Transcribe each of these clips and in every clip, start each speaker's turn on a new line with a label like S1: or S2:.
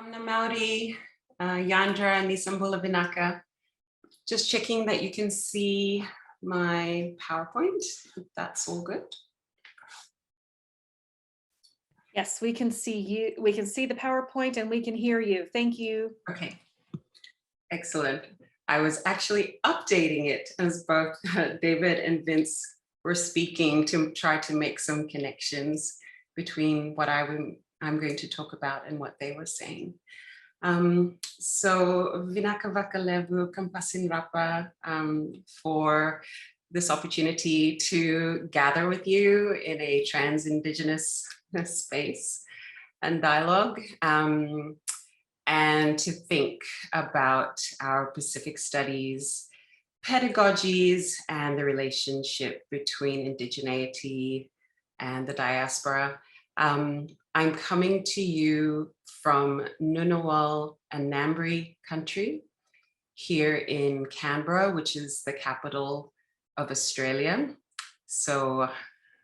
S1: Amna Maori, Yandra, Nisambula Vinaka. Just checking that you can see my PowerPoint, if that's all good.
S2: Yes, we can see you. We can see the PowerPoint and we can hear you. Thank you.
S1: Okay, excellent. I was actually updating it as both David and Vince were speaking to try to make some connections between what I'm going to talk about and what they were saying. So Vinaka Vakalevu Kampasin Rapa for this opportunity to gather with you in a trans-indigenous space and dialogue, and to think about our Pacific studies, pedagogies, and the relationship between indigeneity and the diaspora. I'm coming to you from Ngunnawal and Ngambri country here in Canberra, which is the capital of Australia. So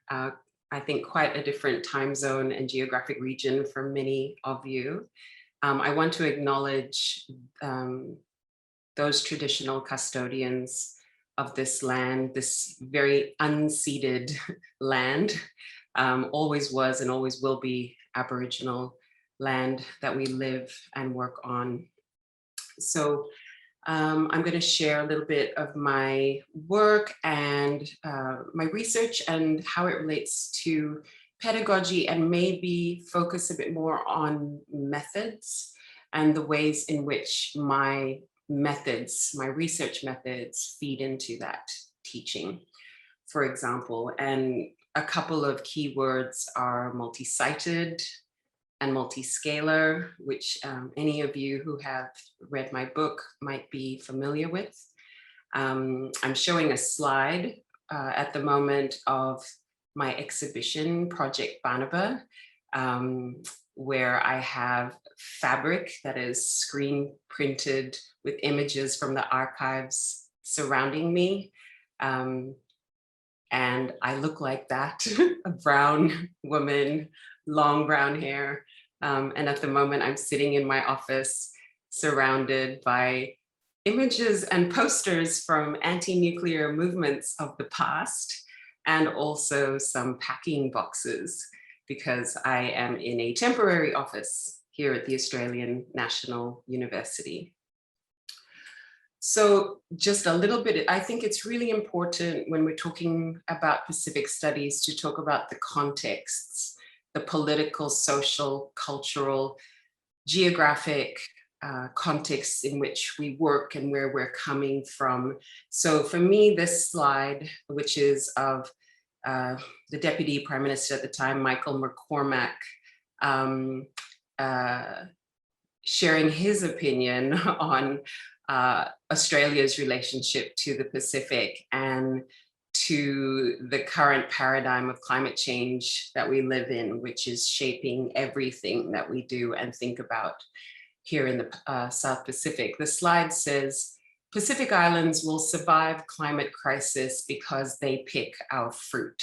S1: I think quite a different time zone and geographic region for many of you. I want to acknowledge those traditional custodians of this land, this very unceded land, always was and always will be Aboriginal land that we live and work on. So I'm going to share a little bit of my work and my research and how it relates to pedagogy, and maybe focus a bit more on methods and the ways in which my methods, my research methods, feed into that teaching, for example. And a couple of keywords are multi-sited and multiscalar, which any of you who have read my book might be familiar with. I'm showing a slide at the moment of my exhibition, Project Banaba, where I have fabric that is screen printed with images from the archives surrounding me. And I look like that, a brown woman, long brown hair. And at the moment I'm sitting in my office surrounded by images and posters from anti-nuclear movements of the past, and also some packing boxes, because I am in a temporary office here at the Australian National University. So just a little bit, I think it's really important when we're talking about Pacific studies to talk about the contexts, the political, social, cultural, geographic contexts in which we work and where we're coming from. So for me, this slide, which is of the Deputy Prime Minister at the time, Michael McCormack, sharing his opinion on Australia's relationship to the Pacific and to the current paradigm of climate change that we live in, which is shaping everything that we do and think about here in the South Pacific. The slide says, Pacific Islands will survive climate crisis because they pick our fruit,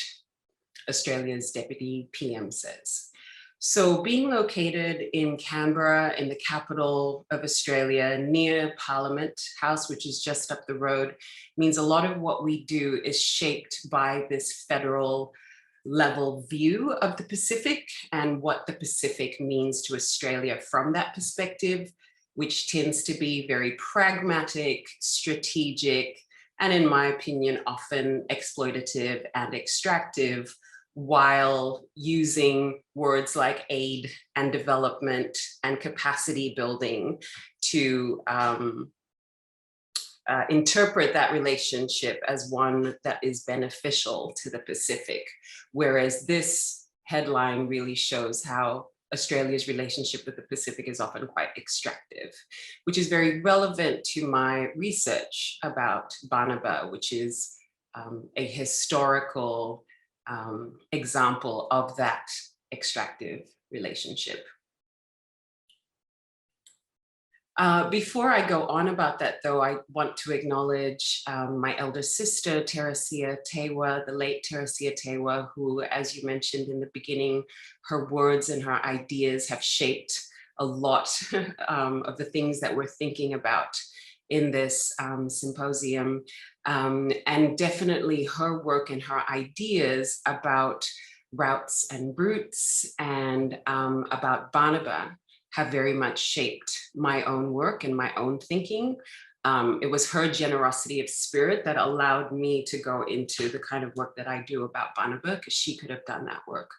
S1: Australia's Deputy PM says. So being located in Canberra, in the capital of Australia, near Parliament House, which is just up the road, means a lot of what we do is shaped by this federal level view of the Pacific and what the Pacific means to Australia from that perspective, which tends to be very pragmatic, strategic, and in my opinion, often exploitative and extractive, while using words like aid and development and capacity building to interpret that relationship as one that is beneficial to the Pacific. Whereas this headline really shows how Australia's relationship with the Pacific is often quite extractive, which is very relevant to my research about Banaba, which is a historical example of that extractive relationship. Before I go on about that, though, I want to acknowledge my elder sister, Katerina Teaiwa, the late Katerina Teaiwa, who, as you mentioned in the beginning, her words and her ideas have shaped a lot of the things that we're thinking about in this symposium. And definitely her work and her ideas about routes and routes and about Banaba have very much shaped my own work and my own thinking. It was her generosity of spirit that allowed me to go into the kind of work that I do about Banaba, because she could have done that work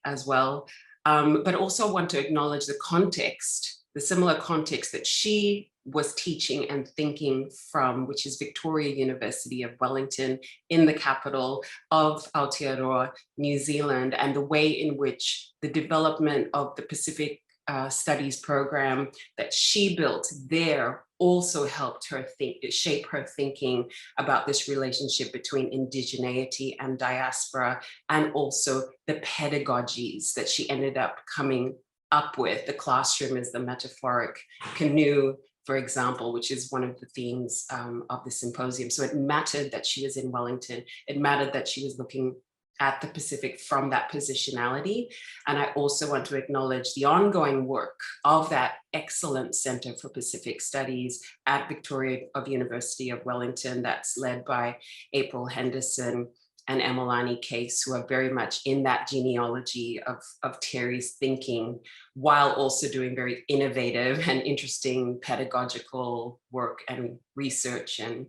S1: as well. But also want to acknowledge the context, the similar context that she was teaching and thinking from, which is Victoria University of Wellington in the capital of Aotearoa, New Zealand, and the way in which the development of the Pacific Studies program that she built there also helped her shape her thinking about this relationship between indigeneity and diaspora, and also the pedagogies that she ended up coming up with. The classroom is the metaphoric canoe, for example, which is one of the themes of the symposium. So it mattered that she was in Wellington. It mattered that she was looking at the Pacific from that positionality. And I also want to acknowledge the ongoing work of that excellent Center for Pacific Studies at Victoria of University of Wellington, that's led by April Henderson and Emelani Case, who are very much in that genealogy of Terry's thinking, while also doing very innovative and interesting pedagogical work and research and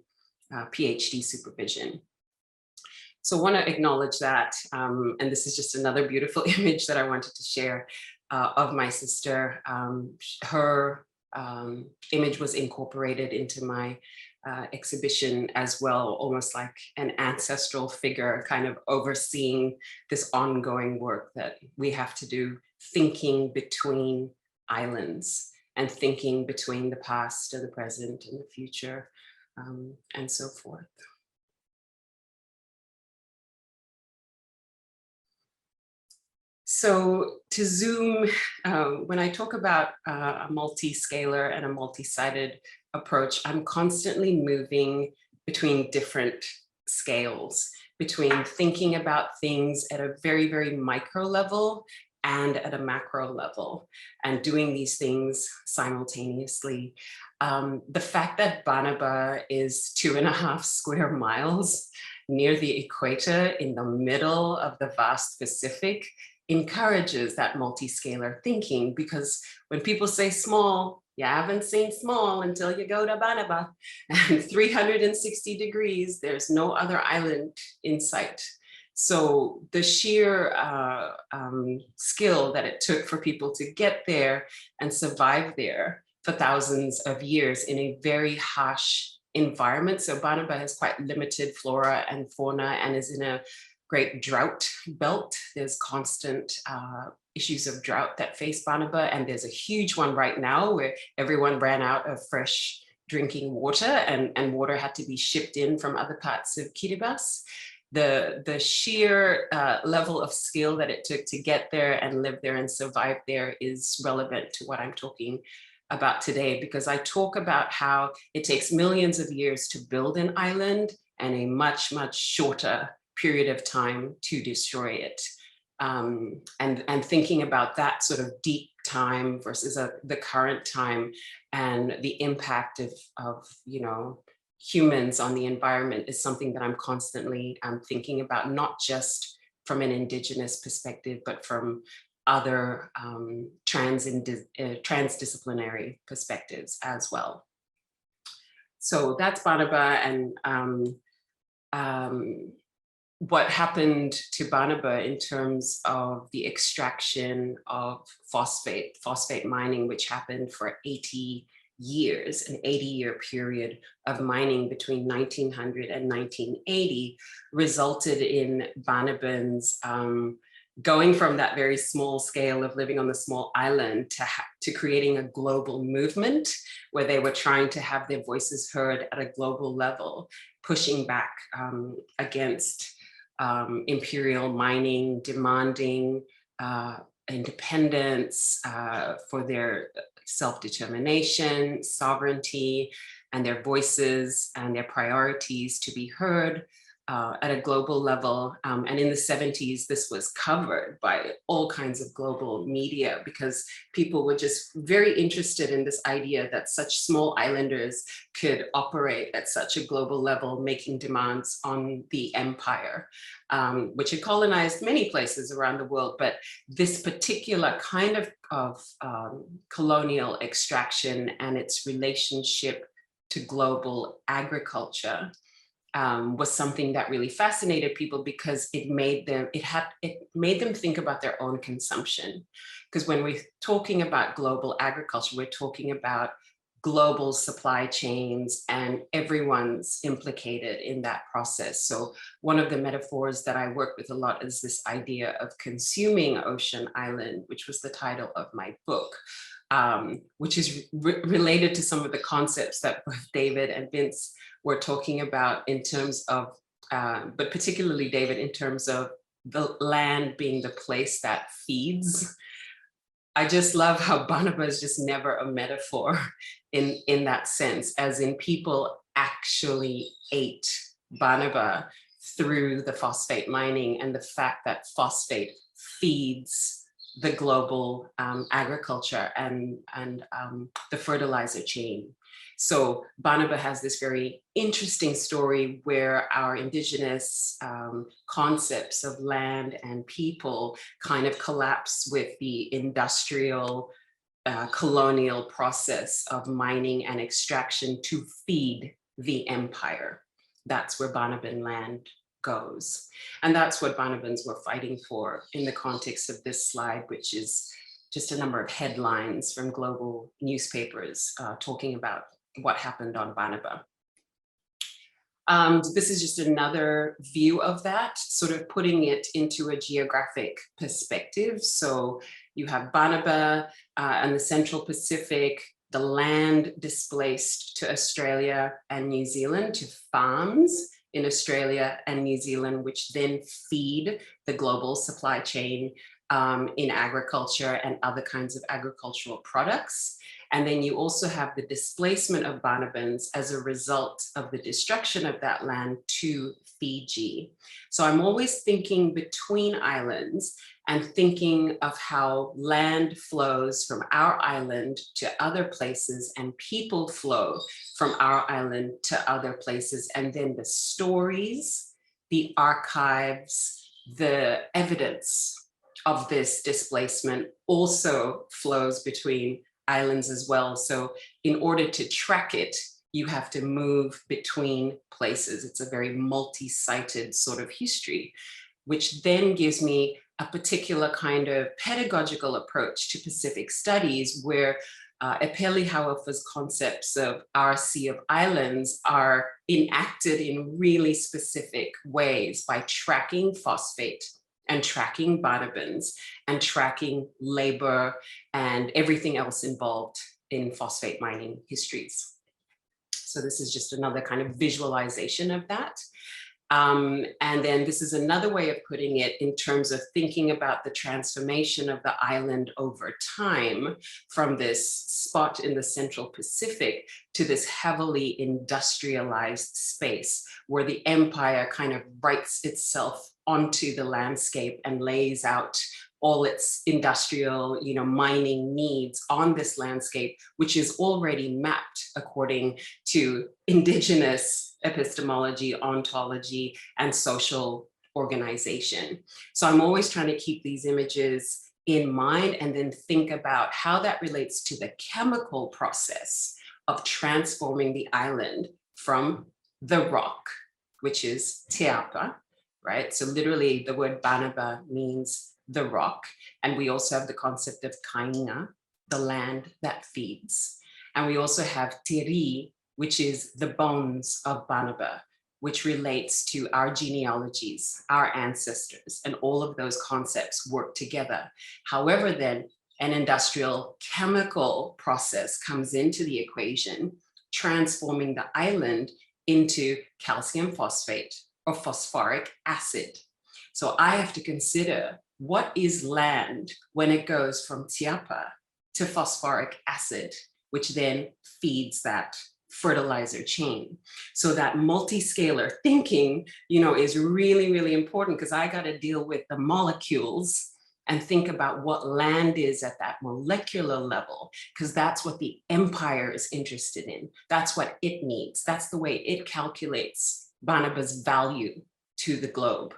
S1: PhD supervision. So I want to acknowledge that, and this is just another beautiful image that I wanted to share of my sister. Her image was incorporated into my exhibition as well, almost like an ancestral figure kind of overseeing this ongoing work that we have to do, thinking between islands and thinking between the past and the present and the future, and so forth. So to zoom, when I talk about a multiscalar and a multi-sided approach, I'm constantly moving between different scales, between thinking about things at a very, very micro level and at a macro level, and doing these things simultaneously. The fact that Banaba is 2.5 square miles near the equator in the middle of the vast Pacific encourages that multiscalar thinking, because when people say small, you haven't seen small until you go to Banaba, and 360 degrees, there's no other island in sight. So the sheer skill that it took for people to get there and survive there for thousands of years in a very harsh environment. So Banaba has quite limited flora and fauna and is in a great drought belt. There's constant issues of drought that face Banaba, and there's a huge one right now where everyone ran out of fresh drinking water, and water had to be shipped in from other parts of Kiribati. The sheer level of skill that it took to get there and live there and survive there is relevant to what I'm talking about today, because I talk about how it takes millions of years to build an island and a much, much shorter period of time to destroy it. And thinking about that sort of deep time versus the current time and the impact of humans on the environment is something that I'm constantly thinking about, not just from an Indigenous perspective, but from other transdisciplinary perspectives as well. So that's Banaba, and what happened to Banaba in terms of the extraction of phosphate mining, which happened for 80 years, an 80-year period of mining between 1900 and 1980, resulted in Banabans going from that very small scale of living on the small island to creating a global movement where they were trying to have their voices heard at a global level, pushing back against imperial mining, demanding independence for their self-determination, sovereignty, and their voices and their priorities to be heard. at a global level. And in the 70s, this was covered by all kinds of global media because people were just very interested in this idea that such small islanders could operate at such a global level, making demands on the empire, which had colonized many places around the world. But this particular kind of colonial extraction and its relationship to global agriculture was something that really fascinated people because it made them think about their own consumption. Because when we're talking about global agriculture, we're talking about global supply chains and everyone's implicated in that process. So one of the metaphors that I work with a lot is this idea of consuming Ocean Island, which was the title of my book, which is related to some of the concepts that both David and Vince were talking about in terms of, but particularly David, in terms of the land being the place that feeds. I just love how Banaba is just never a metaphor in that sense, as in people actually ate Banaba through the phosphate mining and the fact that phosphate feeds the global agriculture and the fertilizer chain. So Banaba has this very interesting story where our indigenous concepts of land and people kind of collapse with the industrial colonial process of mining and extraction to feed the empire. That's where Banaban land goes. And that's what Banabans were fighting for in the context of this slide, which is just a number of headlines from global newspapers talking about what happened on Banaba. This is just another view of that, sort of putting it into a geographic perspective. So you have Banaba and the Central Pacific, the land displaced to Australia and New Zealand, to farms in Australia and New Zealand, which then feed the global supply chain in agriculture and other kinds of agricultural products. And then you also have the displacement of Banabans as a result of the destruction of that land to Fiji. So I'm always thinking between islands and thinking of how land flows from our island to other places and people flow from our island to other places. And then the stories, the archives, the evidence of this displacement also flows between islands as well. So in order to track it, you have to move between places. It's a very multi-sited sort of history, which then gives me a particular kind of pedagogical approach to Pacific studies where Epeli Hauafa's concepts of our Sea of Islands are enacted in really specific ways by tracking phosphate and tracking Banabans and tracking labor and everything else involved in phosphate mining histories. So this is just another kind of visualization of that. And then this is another way of putting it in terms of thinking about the transformation of the island over time from this spot in the Central Pacific to this heavily industrialized space where the empire kind of writes itself onto the landscape and lays out all its industrial, mining needs on this landscape, which is already mapped according to indigenous epistemology, ontology, and social organization. So I'm always trying to keep these images in mind and then think about how that relates to the chemical process of transforming the island from the rock, which is Teaiwa, right? So literally the word Banaba means the rock. And we also have the concept of kainga, the land that feeds. And we also have tiri, which is the bones of Banaba, which relates to our genealogies, our ancestors, and all of those concepts work together. However, then an industrial chemical process comes into the equation, transforming the island into calcium phosphate or phosphoric acid. So I have to consider what is land when it goes from Teaiwa to phosphoric acid, which then feeds that fertilizer chain. So that multiscalar thinking, you know, is really, really important, because I got to deal with the molecules and think about what land is at that molecular level, because that's what the empire is interested in. That's what it needs. That's the way it calculates Banaba's value to the globe.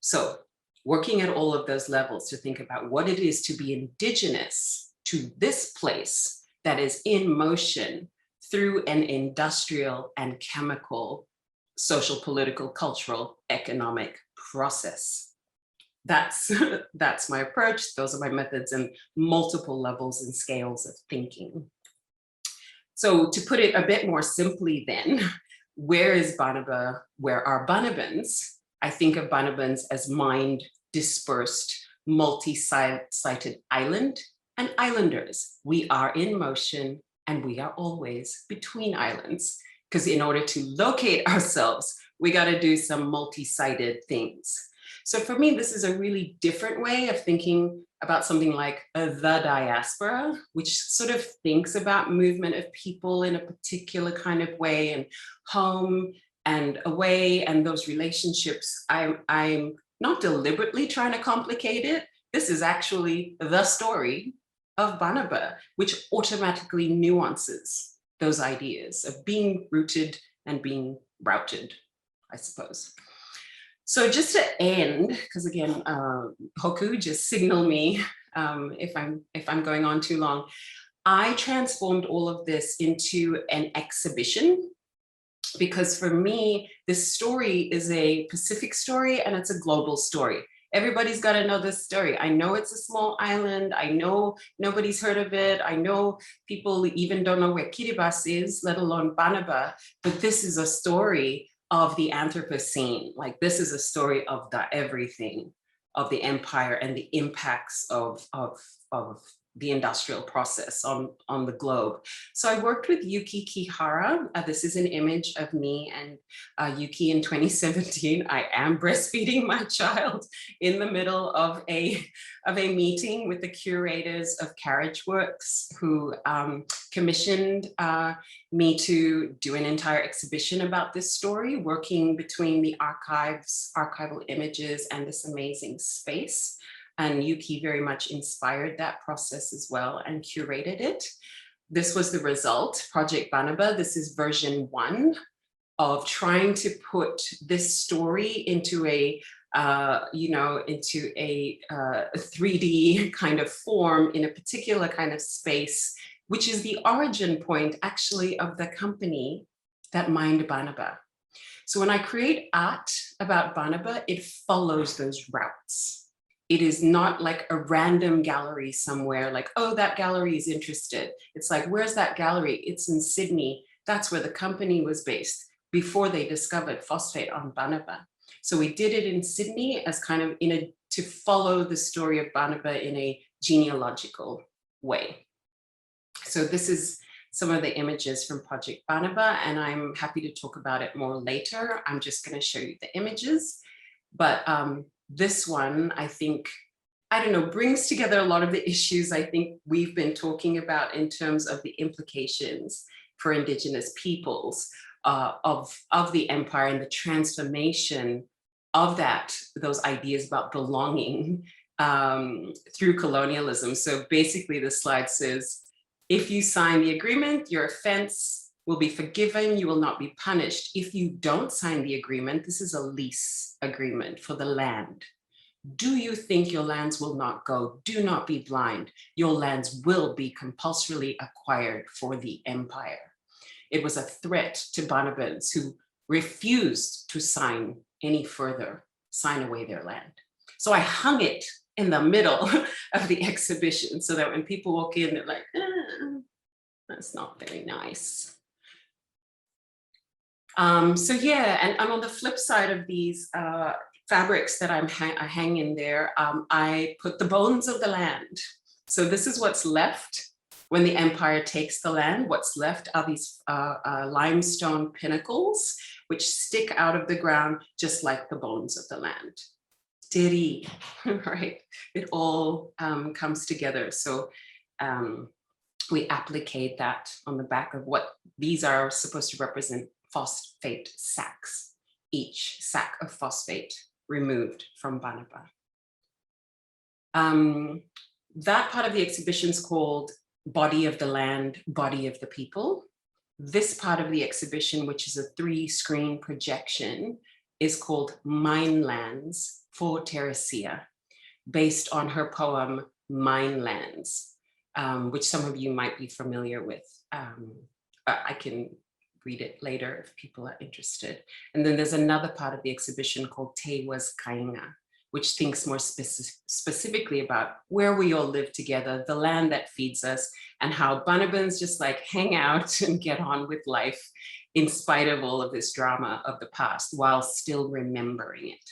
S1: So working at all of those levels to think about what it is to be indigenous to this place that is in motion through an industrial and chemical, social, political, cultural, economic process. That's my approach. Those are my methods, and multiple levels and scales of thinking. So to put it a bit more simply then, where is Banaba? Where are Banabans? I think of Banabans as mind dispersed, multi-sited island and islanders. We are in motion, and we are always between islands, because in order to locate ourselves, we got to do some multi-sided things. So for me, this is a really different way of thinking about something like the diaspora, which sort of thinks about movement of people in a particular kind of way, and home and away, and those relationships. I'm not deliberately trying to complicate it. This is actually the story of Banaba, which automatically nuances those ideas of being rooted and being routed, I suppose. So just to end, because again, Hoku, just signal me if I'm going on too long. I transformed all of this into an exhibition, because for me, this story is a Pacific story and it's a global story. Everybody's got to know this story. I know it's a small island. I know nobody's heard of it. I know people even don't know where Kiribati is, let alone Banaba. But this is a story of the Anthropocene. Like, this is a story of the everything, of the empire and the impacts of the industrial process on the globe. So I worked with Yuki Kihara. This is an image of me and Yuki in 2017. I am breastfeeding my child in the middle of a meeting with the curators of Carriage Works, who commissioned me to do an entire exhibition about this story, working between the archives, archival images, and this amazing space. And Yuki very much inspired that process as well and curated it. This was the result, Project Banaba. This is version 1 of trying to put this story into a 3D kind of form in a particular kind of space, which is the origin point actually of the company that mined Banaba. So when I create art about Banaba, it follows those routes. It is not like a random gallery somewhere, like, oh, that gallery is interested. It's like, where's that gallery? It's in Sydney. That's where the company was based before they discovered phosphate on Banaba. So we did it in Sydney as kind of to follow the story of Banaba in a genealogical way. So this is some of the images from Project Banaba, and I'm happy to talk about it more later. I'm just going to show you the images. But this one, I think, brings together a lot of the issues I think we've been talking about in terms of the implications for Indigenous peoples of the empire and the transformation of those ideas about belonging through colonialism. So basically the slide says, if you sign the agreement, your offense will be forgiven, you will not be punished. If you don't sign the agreement, this is a lease agreement for the land. Do you think your lands will not go? Do not be blind. Your lands will be compulsorily acquired for the empire. It was a threat to Banabans who refused to sign any further, sign away their land. So I hung it in the middle of the exhibition so that when people walk in, they're like, that's not very nice. So yeah, and on the flip side of these fabrics that I hang in there, I put the bones of the land. So this is what's left when the empire takes the land. What's left are these limestone pinnacles, which stick out of the ground just like the bones of the land. Diri, right? It all comes together. So we applicate that on the back of what these are supposed to represent: phosphate sacks, each sack of phosphate removed from Banaba. That part of the exhibition is called Body of the Land, Body of the People. This part of the exhibition, which is a 3-screen projection, is called Minelands for Teresia, based on her poem Minelands, which some of you might be familiar with. I can read it later if people are interested. And then there's another part of the exhibition called Teaiwa's Kainga, which thinks more specifically about where we all live together, the land that feeds us, and how Banabans just like hang out and get on with life in spite of all of this drama of the past, while still remembering it.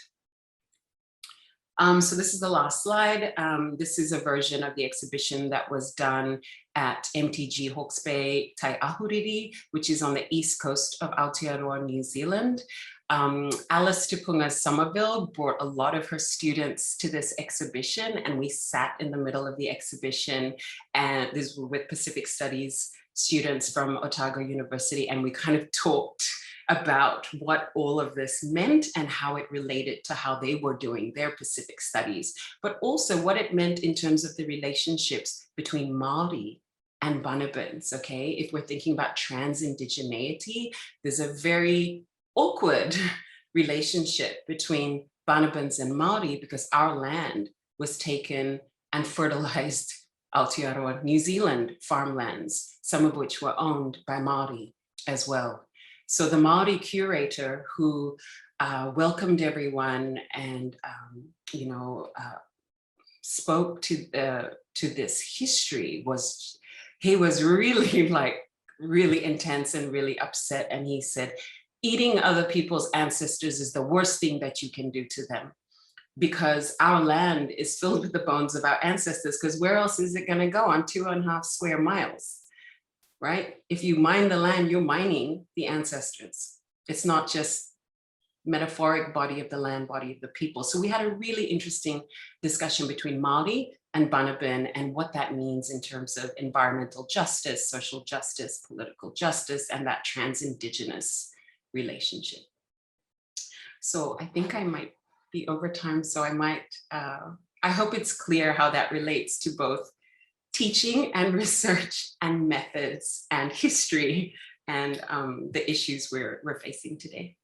S1: So this is the last slide. This is a version of the exhibition that was done at MTG Hawke's Bay Tai Ahuriri, which is on the east coast of Aotearoa, New Zealand. Alice Tupunga Somerville brought a lot of her students to this exhibition, and we sat in the middle of the exhibition, and these were with Pacific Studies students from Otago University, and we kind of talked about what all of this meant and how it related to how they were doing their Pacific Studies, but also what it meant in terms of the relationships between Māori and Banabans, okay? If we're thinking about TransIndigeneity, there's a very awkward relationship between Banabans and Māori because our land was taken and fertilized Aotearoa, New Zealand farmlands, some of which were owned by Māori as well. So the Māori curator who welcomed everyone and spoke to this history he was really really intense and really upset, and he said, eating other people's ancestors is the worst thing that you can do to them, because our land is filled with the bones of our ancestors, because where else is it going to go on 2.5 square miles? Right? If you mine the land, you're mining the ancestors. It's not just metaphoric body of the land, body of the people. So we had a really interesting discussion between Māori and Banaban and what that means in terms of environmental justice, social justice, political justice, and that trans-Indigenous relationship. So I think I might be over time, so I hope it's clear how that relates to both teaching and research and methods and history and the issues we're facing today.